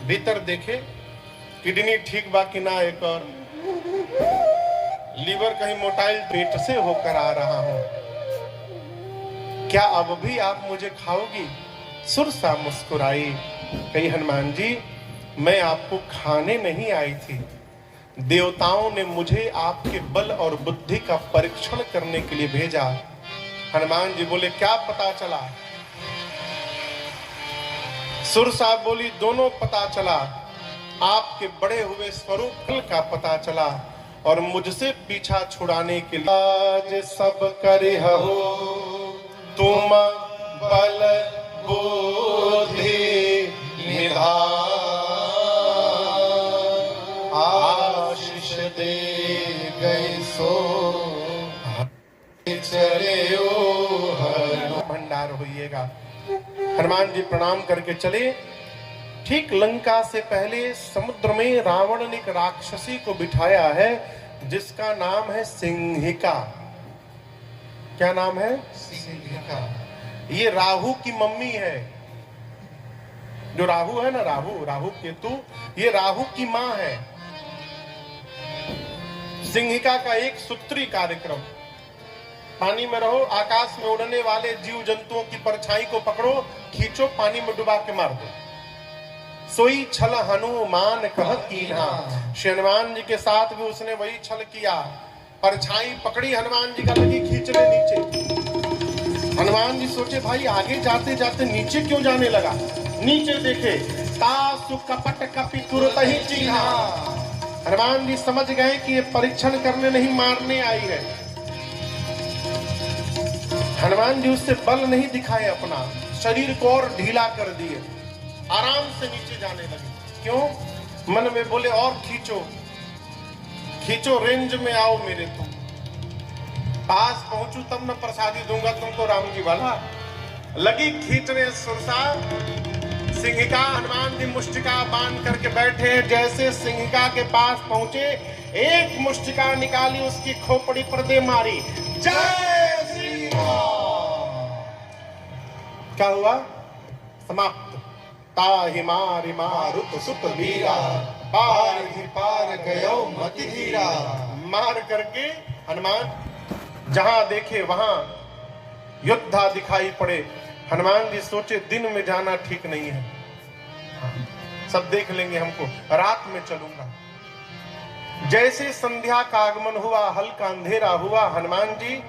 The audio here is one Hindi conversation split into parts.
भीतर देखे किडनी ठीक बा कि ना, एक और लीवर कहीं मोटाइल पेट से होकर आ रहा हूं, क्या अब भी आप मुझे खाओगी? सुरसा मुस्कुराई, कही हनुमान जी मैं आपको खाने नहीं आई थी, देवताओं ने मुझे आपके बल और बुद्धि का परीक्षण करने के लिए भेजा। हनुमान जी बोले क्या पता चला? सुरसा बोली दोनों पता चला, आपके बड़े हुए स्वरूप का पता चला और मुझसे पीछा छुड़ाने के लिए आज सब करे हो तुम बल बुद्धि निधान, आशीष दे गए सो चले भंडार होइएगा। हनुमान जी प्रणाम करके चले। ठीक लंका से पहले समुद्र में रावण ने एक राक्षसी को बिठाया है जिसका नाम है सिंहिका। क्या नाम है? सिंहिका। ये राहु की मम्मी है। जो राहु है ना, राहु केतु, ये राहु की मां है। सिंहिका का एक सूत्री कार्यक्रम, पानी में रहो, आकाश में उड़ने वाले जीव जंतुओं की परछाई को पकड़ो, खींचो, पानी में डुबा के मार दो। सोई छल हनुमान कह कीन्हा। श्री हनुमान जी के साथ भी उसने वही छल किया। परछाई पकड़ी हनुमान जी का, लगी खींचने नीचे। हनुमान जी सोचे भाई आगे जाते जाते नीचे क्यों जाने लगा। नीचे देखे, तासु कपट कपि तुरत ही चिन्हा। हनुमान जी समझ गए कि ये परीक्षण करने नहीं मारने आई है। हनुमान जी उससे बल नहीं दिखाए, अपना शरीर को और ढीला कर दिए, आराम से नीचे जाने लगे। क्यों? मन में बोले और खींचो खींचो, रेंज में आओ मेरे, तुम पास पहुंचू तब न प्रसादी दूंगा तुमको राम जी वाला। लगी खींचने सुरसा। सिंहिका, हनुमान जी मुष्टिका बांध करके बैठे। जैसे सिंहिका के पास पहुंचे, एक मुष्टिका निकाली, उसकी खोपड़ी पर दे मारी। जय श्री राम। क्या हुआ? समाप्त। ताहि मारि मारुत सुत वीरा, पार ही पार गयो मति धीरा। मार करके हनुमान जहां देखे वहां योद्धा दिखाई पड़े। हनुमान जी सोचे दिन में जाना ठीक नहीं है, सब देख लेंगे हमको, रात में चलूंगा। जैसे संध्या का आगमन हुआ, हल्का अंधेरा हुआ, हनुमान जी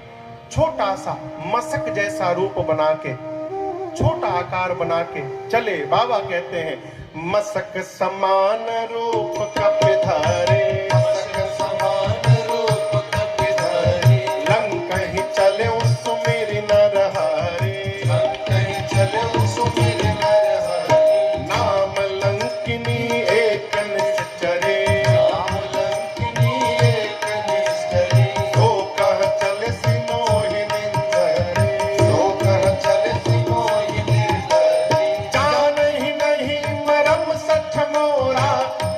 छोटा सा मशक जैसा रूप बना के, छोटा आकार बना के चले। बाबा कहते हैं मशक समान रूप कपि धारे, मशक समान रूप कपि धारे, लंका ही चले सुमिरि नर हरे, लंका ही चले सुमिरि नर हरे। नाम लंकिनी एक निश्चरे, नाम लंकिनी एक निश्चरे। तो कह चले सिमोहि निंदरे, तो कह चले सिमोहि निंदरे। जान ही नहीं मरम सच मोरा,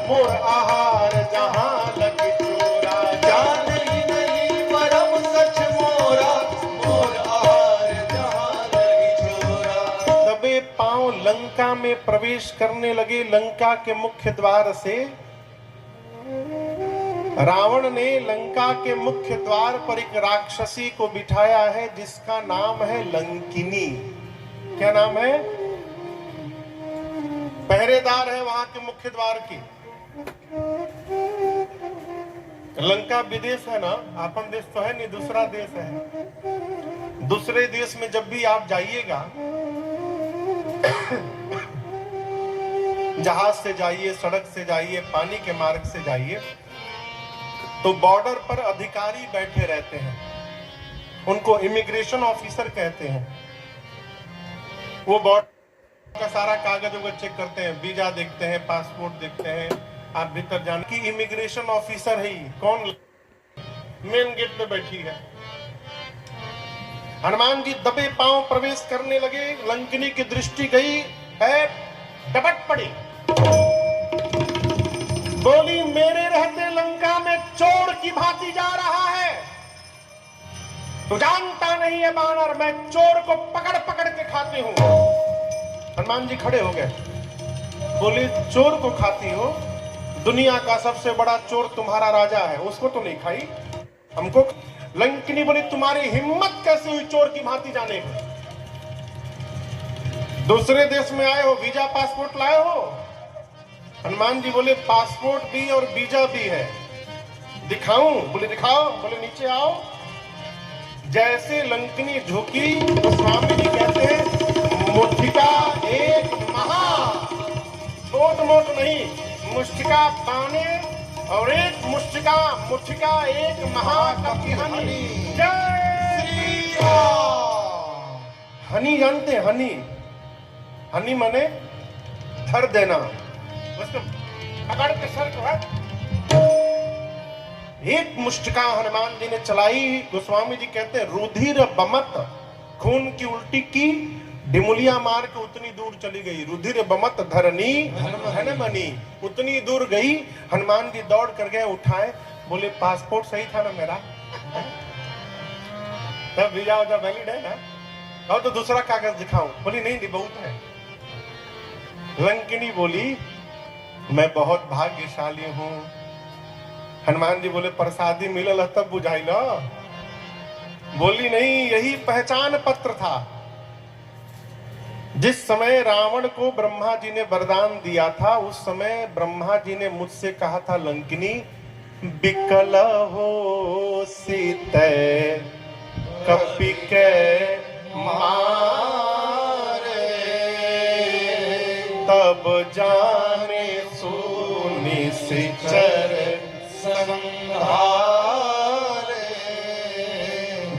मोर आहार जहां लगी चोरा। जान ही नहीं मरम सच मोरा, मोर आहार जहां लगी चोरा। दबे पांव लंका में प्रवेश करने लगे। लंका के मुख्य द्वार से रावण ने लंका के मुख्य द्वार पर एक राक्षसी को बिठाया है जिसका नाम है लंकिनी। क्या नाम है? पहरेदार है वहां के मुख्य द्वार की। लंका विदेश है ना, अपन देश तो है नहीं, दूसरा देश है। दूसरे देश में जब भी आप जाइएगा, जहाज से जाइए, सड़क से जाइए, पानी के मार्ग से जाइए, तो बॉर्डर पर अधिकारी बैठे रहते हैं, उनको इमिग्रेशन ऑफिसर कहते हैं। वो बॉर्डर का सारा कागज वगैरह चेक करते हैं, वीजा देखते हैं, पासपोर्ट देखते हैं, आप भीतर जाने की इमिग्रेशन ऑफिसर है। कौन? मेन गेट पे बैठी है। हनुमान जी दबे पांव प्रवेश करने लगे। लंकिनी की दृष्टि गई है, डपट पड़ी, बोली मेरे रहते लंका में चोर की भांति जा रहा है, तो जानता नहीं है बानर, मैं चोर को पकड़ पकड़ के खाती हूं। हनुमान जी खड़े हो गए। बोले चोर को खाती हो, दुनिया का सबसे बड़ा चोर तुम्हारा राजा है, उसको तो नहीं खाई, हमको। लंकिनी बोली तुम्हारी हिम्मत कैसे हुई चोर की भांति जाने को? दूसरे देश में आए हो, वीजा पासपोर्ट लाए हो? हनुमान जी बोले पासपोर्ट भी और वीजा भी है, दिखाऊं? बोले दिखाओ। बोले नीचे आओ। जैसे लंकिनी झुकी तो स्वामी जी कहते हैं मुठ्ठिका एक महा, छोट मोट नहीं, मुष्टिका पाने और एक मुष्टिका एक महाकपिहनि। जय श्री राम। हनी जानते हैं? हनी माने धर देना, उसको पकड़ के सर को है। एक मुष्टिका हनुमान जी ने चलाई। गोस्वामी जी कहते हैं रुधिर बमत, खून की उल्टी की, डिमुलिया मार के उतनी दूर चली गई। रुधिर बमत धरनी हनुमनी, उतनी दूर गई। हनुमान जी दौड़ कर गए, उठाए, बोले पासपोर्ट सही था ना मेरा? तब वीजा वैलिड है ना? और तो दूसरा कागज दिखाऊं? बोली नहीं बहुत है। लंकिनी बोली मैं बहुत भाग्यशाली हूं। हनुमान जी बोले प्रसादी मिलल तब बुझाई ना। बोली नहीं, यही पहचान पत्र था। जिस समय रावण को ब्रह्मा जी ने वरदान दिया था, उस समय ब्रह्मा जी ने मुझसे कहा था लंकिनी बिकल हो सीते कपिके मारे, तब जाने सुनि सिचर संहारे।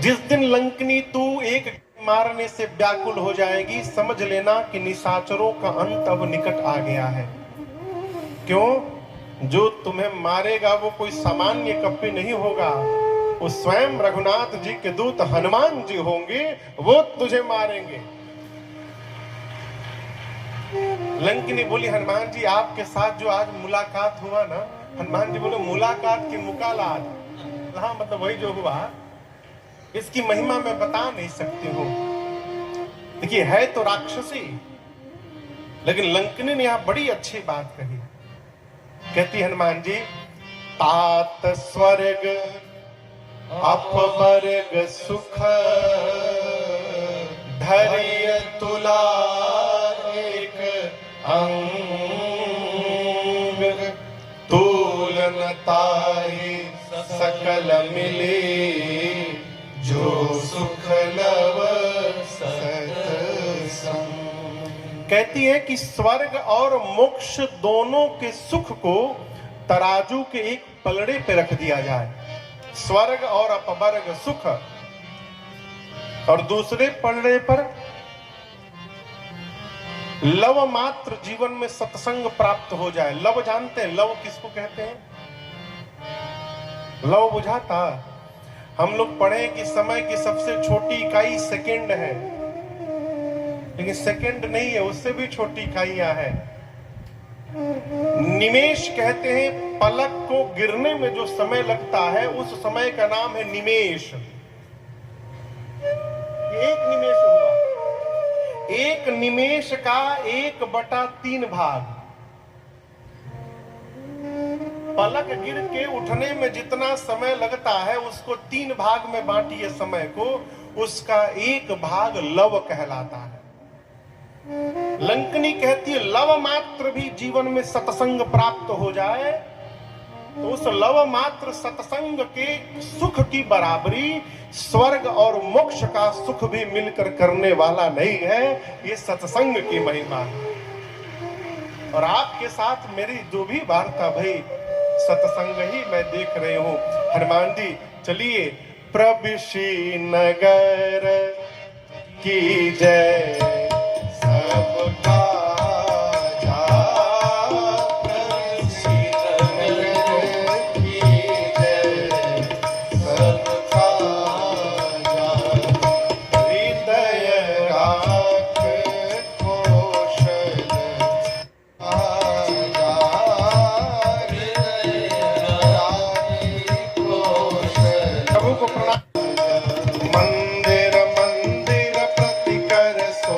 जिस दिन लंकिनी तू एक मारने से व्याकुल हो जाएगी, समझ लेना कि निशाचरों का अंत अब निकट आ गया है। क्यों? जो तुम्हें मारेगा वो कोई सामान्य कपि नहीं होगा, वो स्वयं रघुनाथ जी के दूत हनुमान जी होंगे, वो तुझे मारेंगे। लंकिनी बोली हनुमान जी आपके साथ जो आज मुलाकात हुआ ना। हनुमान जी बोले मुलाकात की मुकालात, हाँ मतलब वही जो हुआ, इसकी महिमा मैं बता नहीं सकती हूँ। देखिए है तो राक्षसी, लेकिन लंकिनी ने यहां बड़ी अच्छी बात कही। कहती हनुमान जी तात स्वर्ग अपवर्ग सुख धैर्य तुला एक अंग, तूलनताहि सकल मिले जो सुख लव सतसंग। कहती है कि स्वर्ग और मोक्ष दोनों के सुख को तराजू के एक पलड़े पे रख दिया जाए। स्वर्ग और अपवर्ग सुख, और दूसरे पलड़े पर लव मात्र जीवन में सत्संग प्राप्त हो जाए। लव जानते हैं? लव किसको कहते हैं? लव बुझाता? हम लोग पढ़े कि समय की सबसे छोटी इकाई सेकंड है, लेकिन सेकंड नहीं है, उससे भी छोटी इकाइयां हैं। निमेष कहते हैं पलक को गिरने में जो समय लगता है, उस समय का नाम है निमेष। एक निमेष हुआ, एक निमेष का 1/3 भाग। पलक गिर के उठने में जितना समय लगता है, उसको 3 भाग में बांटिए समय को, उसका 1 भाग लव कहलाता है। लंकिनी कहती है लव मात्र भी जीवन में सत्संग प्राप्त हो जाए तो उस लव मात्र सत्संग के सुख की बराबरी स्वर्ग और मोक्ष का सुख भी मिलकर करने वाला नहीं है। ये सत्संग की महिमा है। और आपके साथ मेरी जो भी वार्ता भई, सत्संग ही मैं देख रही हूं। हनुमान जी चलिए, प्रविशी नगर की जय सबका मंदिर मंदिर प्रतिकर सो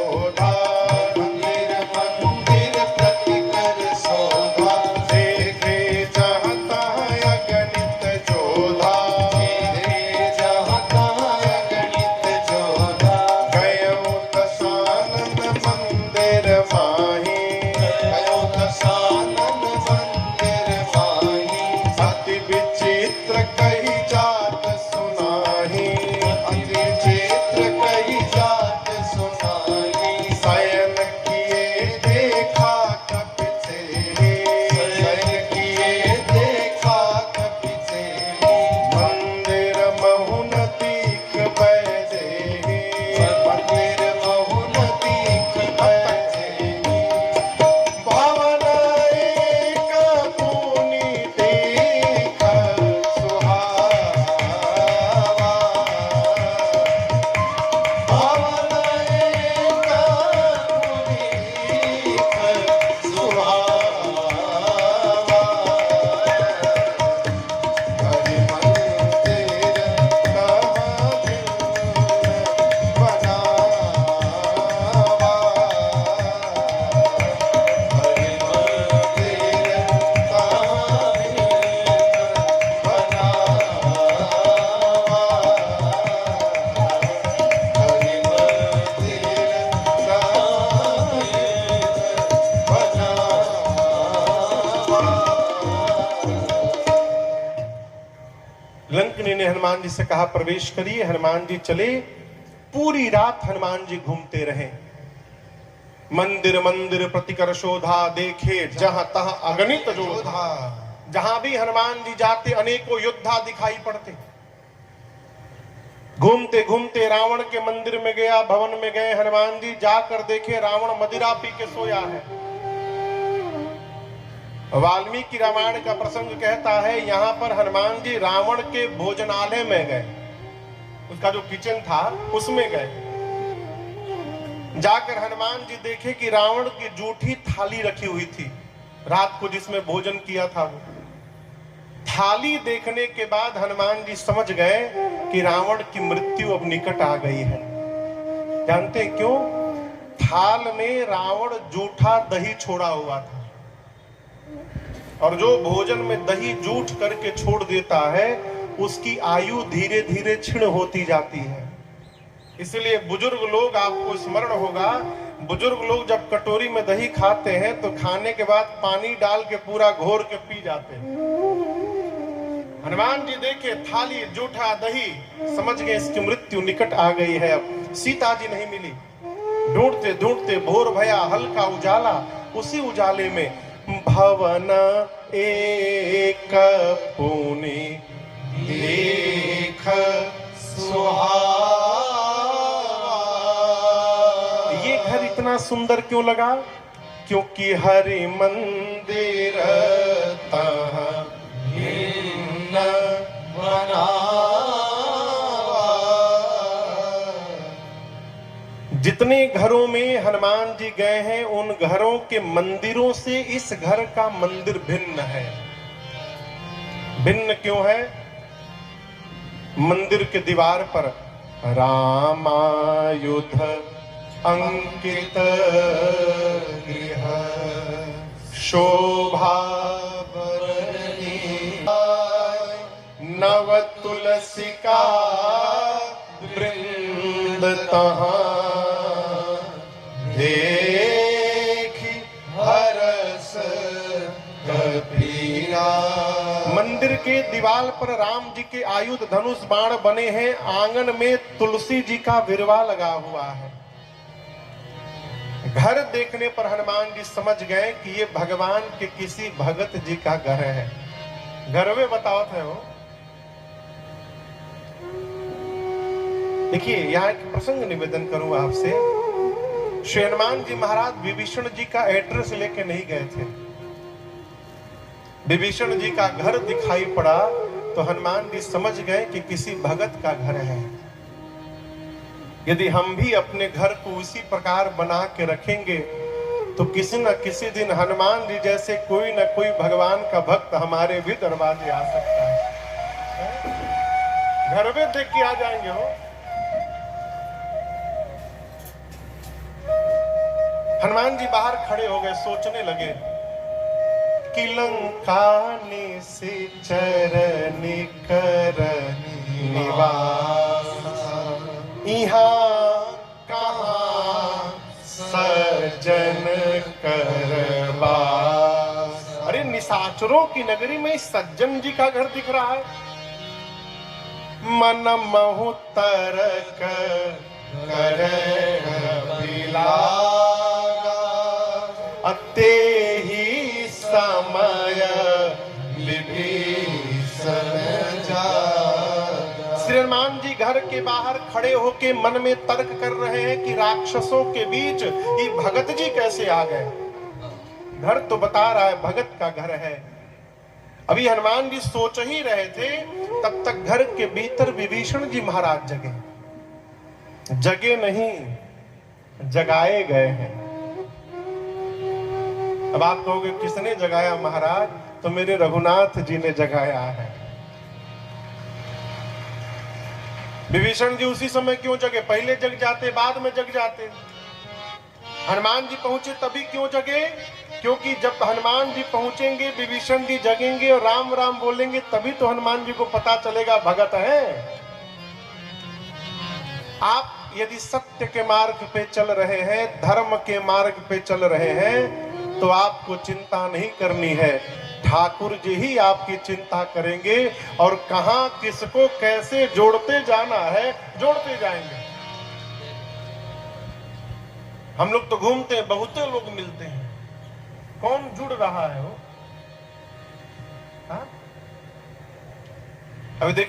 शकुनी ने हनुमान जी से कहा प्रवेश करिए। हनुमान जी चले। पूरी रात हनुमान जी घूमते रहे। मंदिर मंदिर प्रतिकर शोधा, देखे जहां तहां अगणित योधा। जहां भी हनुमान जी जाते अनेकों योद्धा दिखाई पड़ते। घूमते घूमते रावण के मंदिर में गया, भवन में गए हनुमान जी। जाकर देखे रावण मदिरा पी के सोया है। वाल्मीकि रामायण का प्रसंग कहता है यहां पर हनुमान जी रावण के भोजनालय में गए, उसका जो किचन था उसमें गए। जाकर हनुमान जी देखे कि रावण की जूठी थाली रखी हुई थी, रात को जिसमें भोजन किया था। वो थाली देखने के बाद हनुमान जी समझ गए कि रावण की मृत्यु अब निकट आ गई है। जानते हैं क्यों? थाल में रावण जूठा दही छोड़ा हुआ था, और जो भोजन में दही जूठ करके छोड़ देता है उसकी आयु धीरे धीरे क्षीण होती जाती है। इसलिए बुजुर्ग लोग, आपको स्मरण होगा, बुजुर्ग लोग जब कटोरी में दही खाते हैं तो खाने के बाद पानी डाल के पूरा घोर के पी जाते हैं। हनुमान जी देखे थाली जूठा दही, समझ गए इसकी मृत्यु निकट आ गई है। अब सीता जी नहीं मिली। ढूंढते ढूंढते भोर भया, हल्का उजाला। उसी उजाले में भवन एक पुनि देख सुहावा। ये घर इतना सुंदर क्यों लगा? क्योंकि हरि मंदिर तहाँ बनावा। जितने घरों में हनुमान जी गए हैं उन घरों के मंदिरों से इस घर का मंदिर भिन्न है। भिन्न क्यों है? मंदिर के दीवार पर रामायुध अंकित गृह शोभा नव तुलसिका वृंद तहाँ देखी हरस कबीरा। मंदिर के दीवार पर राम जी के आयुध धनुष बाण बने हैं। आंगन में तुलसी जी का विरवा लगा हुआ है। घर देखने पर हनुमान जी समझ गए कि ये भगवान के किसी भगत जी का घर है। घर में बताओ थे वो। देखिए यहाँ एक प्रसंग निवेदन करूं आपसे। श्री हनुमान जी महाराज विभीषण जी का एड्रेस लेके नहीं गए थे। विभीषण जी का घर दिखाई पड़ा तो हनुमान जी समझ गए कि किसी भगत का घर है। यदि हम भी अपने घर को उसी प्रकार बना के रखेंगे तो किसी न किसी दिन हनुमान जी जैसे कोई न कोई भगवान का भक्त हमारे भी दरवाजे आ सकता है। घर में देख के आ जाएंगे हो। हनुमान जी बाहर खड़े हो गए, सोचने लगे कि लंका निश्चर निकर निवास, यहाँ कहाँ सज्जन करवास। अरे निशाचरों की नगरी में सज्जन जी का घर दिख रहा है। मन महु तरक कर अते ही समय विभीषण जा। श्री हनुमान जी घर के बाहर खड़े होके मन में तर्क कर रहे हैं कि राक्षसों के बीच ये भगत जी कैसे आ गए। घर तो बता रहा है भगत का घर है। अभी हनुमान जी सोच ही रहे थे तब तक घर के भीतर विभीषण जी महाराज जगे। जगे नहीं, जगाए गए हैं। अब आप कहोगे किसने जगाया महाराज? तो मेरे रघुनाथ जी ने जगाया है। विभीषण जी उसी समय क्यों जगे? पहले जग जाते, बाद में जग जाते। हनुमान जी पहुंचे तभी क्यों जगे? क्योंकि जब हनुमान जी पहुंचेंगे, विभीषण जी जगेंगे और राम राम बोलेंगे, तभी तो हनुमान जी को पता चलेगा भगत है। आप यदि सत्य के मार्ग पे चल रहे हैं, धर्म के मार्ग पे चल रहे हैं, तो आपको चिंता नहीं करनी है। ठाकुर जी ही आपकी चिंता करेंगे और कहां किसको कैसे जोड़ते जाना है, जोड़ते जाएंगे। हम लोग तो घूमते हैं, बहुते लोग मिलते हैं, कौन जुड़ रहा है वो? हाँ? अभी देखिए